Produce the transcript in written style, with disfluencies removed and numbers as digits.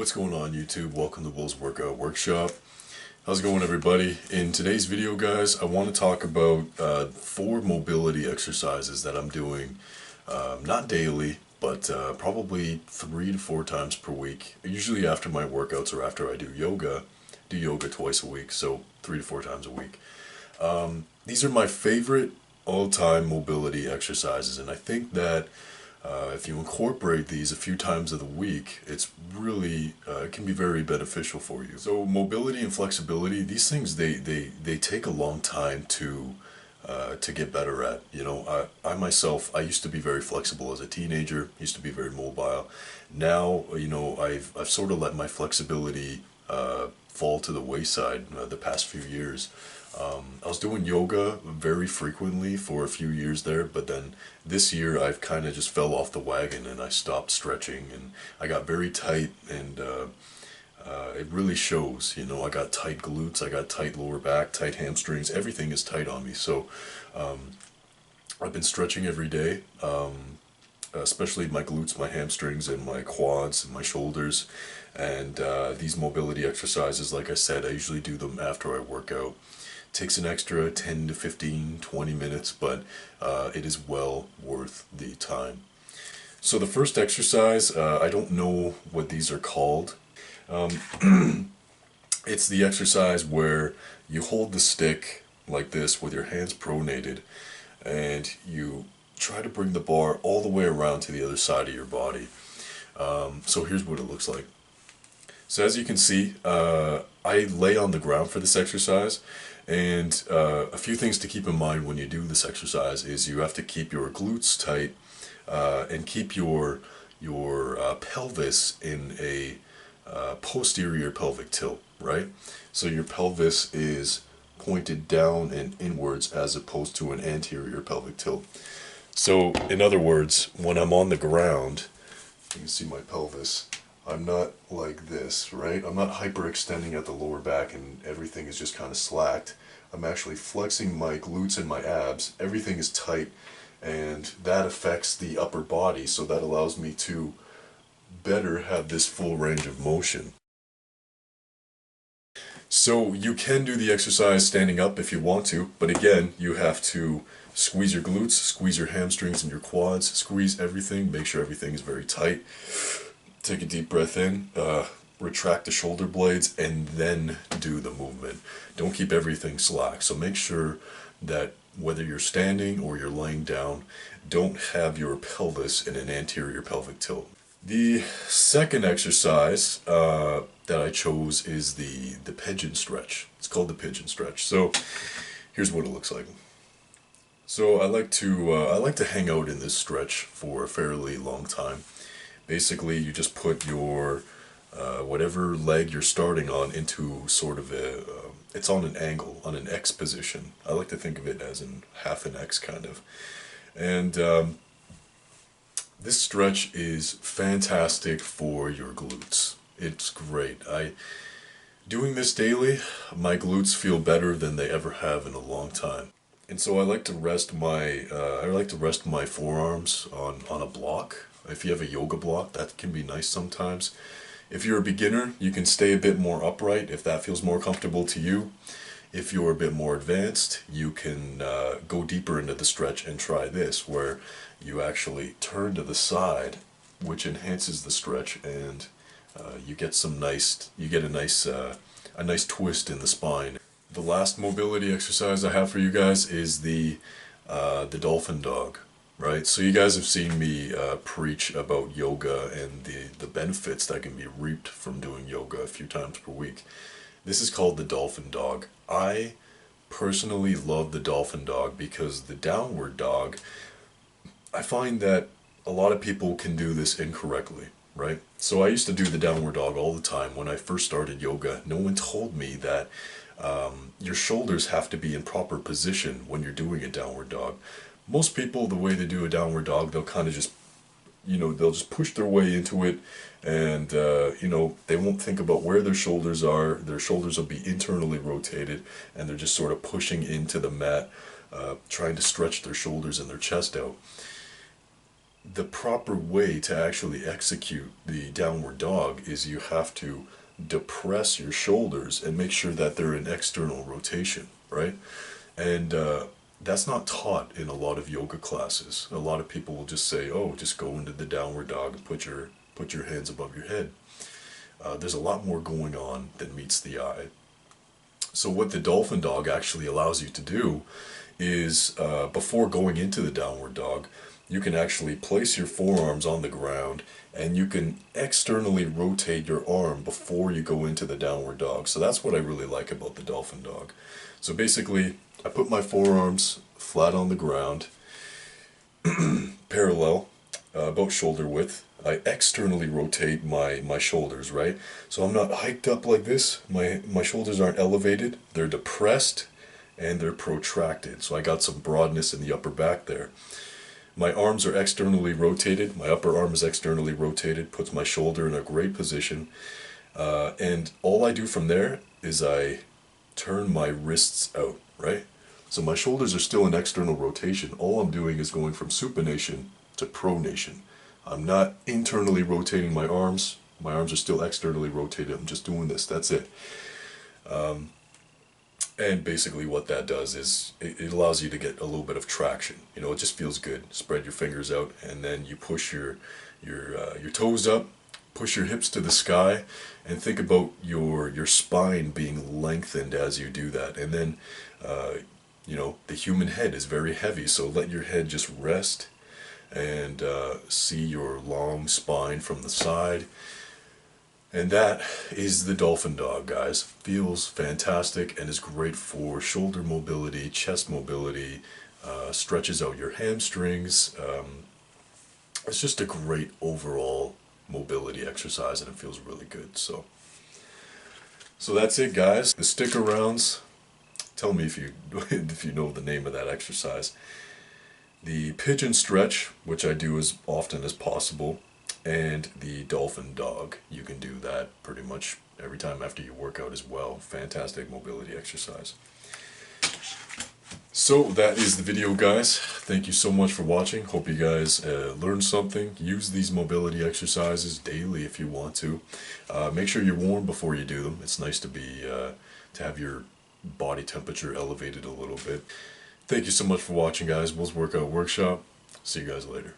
What's going on YouTube? Welcome to Will's Workout Workshop. How's it going everybody? In today's video guys, I want to talk about 4 mobility exercises that I'm doing, not daily, but probably 3 to 4 times per week. Usually after my workouts or after I do yoga twice a week, so 3 to 4 times a week. These are my favorite all-time mobility exercises, and I think that if you incorporate these a few times of the week, it's really, it can be very beneficial for you. So mobility and flexibility, these things, they take a long time to get better at. You know, I myself, I used to be very flexible as a teenager, used to be very mobile. Now, you know, I've sort of let my flexibility fall to the wayside the past few years. I was doing yoga very frequently for a few years there, but then this year I've kind of just fell off the wagon and I stopped stretching and I got very tight, and it really shows. You know, I got tight glutes, I got tight lower back, tight hamstrings, everything is tight on me. So I've been stretching every day, especially my glutes, my hamstrings, and my quads and my shoulders. And these mobility exercises, like I said, I usually do them after I work out. Takes an extra 10 to 15, 20 minutes, but it is well worth the time. So the first exercise, I don't know what these are called. It's the exercise where you hold the stick like this with your hands pronated, and you try to bring the bar all the way around to the other side of your body. So here's what it looks like. So as you can see, I lay on the ground for this exercise, and a few things to keep in mind when you do this exercise is you have to keep your glutes tight and keep your pelvis in a posterior pelvic tilt, right? So your pelvis is pointed down and inwards as opposed to an anterior pelvic tilt. So in other words, when I'm on the ground, you can see my pelvis, I'm not like this, right? I'm not hyperextending at the lower back and everything is just kind of slacked. I'm actually flexing my glutes and my abs. Everything is tight, and that affects the upper body, so that allows me to better have this full range of motion. So you can do the exercise standing up if you want to, but again, you have to squeeze your glutes, squeeze your hamstrings and your quads, squeeze everything, make sure everything is very tight. Take a deep breath in, retract the shoulder blades, and then do the movement. Don't keep everything slack. So make sure that whether you're standing or you're laying down, don't have your pelvis in an anterior pelvic tilt. The second exercise that I chose is the pigeon stretch. It's called the pigeon stretch. So here's what it looks like. So I like to hang out in this stretch for a fairly long time. Basically, you just put your whatever leg you're starting on into sort of it's on an angle, on an X position. I like to think of it as in half an X kind of. And this stretch is fantastic for your glutes. It's great. Doing this daily, my glutes feel better than they ever have in a long time. And so I like to rest my forearms on a block. If you have a yoga block, that can be nice sometimes. If you're a beginner, you can stay a bit more upright if that feels more comfortable to you. If you're a bit more advanced, you can go deeper into the stretch and try this, where you actually turn to the side, which enhances the stretch, and you get a nice twist in the spine. The last mobility exercise I have for you guys is the dolphin dog. Right, so you guys have seen me preach about yoga and the benefits that can be reaped from doing yoga a few times per week. This is called the dolphin dog. I personally love the dolphin dog because the downward dog, I find that a lot of people can do this incorrectly, right? So I used to do the downward dog all the time. When I first started yoga, no one told me that your shoulders have to be in proper position when you're doing a downward dog. Most people, the way they do a downward dog, they'll kind of just, you know, they'll just push their way into it, and, you know, they won't think about where their shoulders are. Their shoulders will be internally rotated, and they're just sort of pushing into the mat, trying to stretch their shoulders and their chest out. the proper way to actually execute the downward dog is you have to depress your shoulders and make sure that they're in external rotation, right? And that's not taught in a lot of yoga classes. A lot of people will just say, "Oh, just go into the downward dog and put your hands above your head." There's a lot more going on than meets the eye. So what the dolphin dog actually allows you to do is, before going into the downward dog, you can actually place your forearms on the ground and you can externally rotate your arm before you go into the downward dog. So that's what I really like about the dolphin dog. So basically, I put my forearms flat on the ground, parallel, about shoulder width. I externally rotate my shoulders, right? So I'm not hiked up like this. My shoulders aren't elevated. They're depressed and they're protracted. So I got some broadness in the upper back there. My arms are externally rotated. My upper arm is externally rotated, puts my shoulder in a great position. And all I do from there is I turn my wrists out, right? So my shoulders are still in external rotation. All I'm doing is going from supination to pronation. I'm not internally rotating my arms. My arms are still externally rotated. I'm just doing this. That's it. And basically what that does is it allows you to get a little bit of traction. You know, it just feels good. Spread your fingers out and then you push your toes up, push your hips to the sky, and think about your spine being lengthened as you do that. And then, you know, the human head is very heavy, so let your head just rest and see your long spine from the side. And that is the dolphin dog, guys. Feels fantastic and is great for shoulder mobility, chest mobility, stretches out your hamstrings. It's just a great overall mobility exercise and it feels really good. So that's it, guys. The stick arounds, tell me if you if you know the name of that exercise. The pigeon stretch, which I do as often as possible, and the dolphin dog. You can do that pretty much every time after you work out as well. Fantastic mobility exercise. So that is the video, guys. Thank you so much for watching. Hope you guys learned something. Use these mobility exercises daily if you want to. Make sure you're warm before you do them. It's nice to be to have your body temperature elevated a little bit. Thank you so much for watching, guys. Will's Workout Workshop. See you guys later.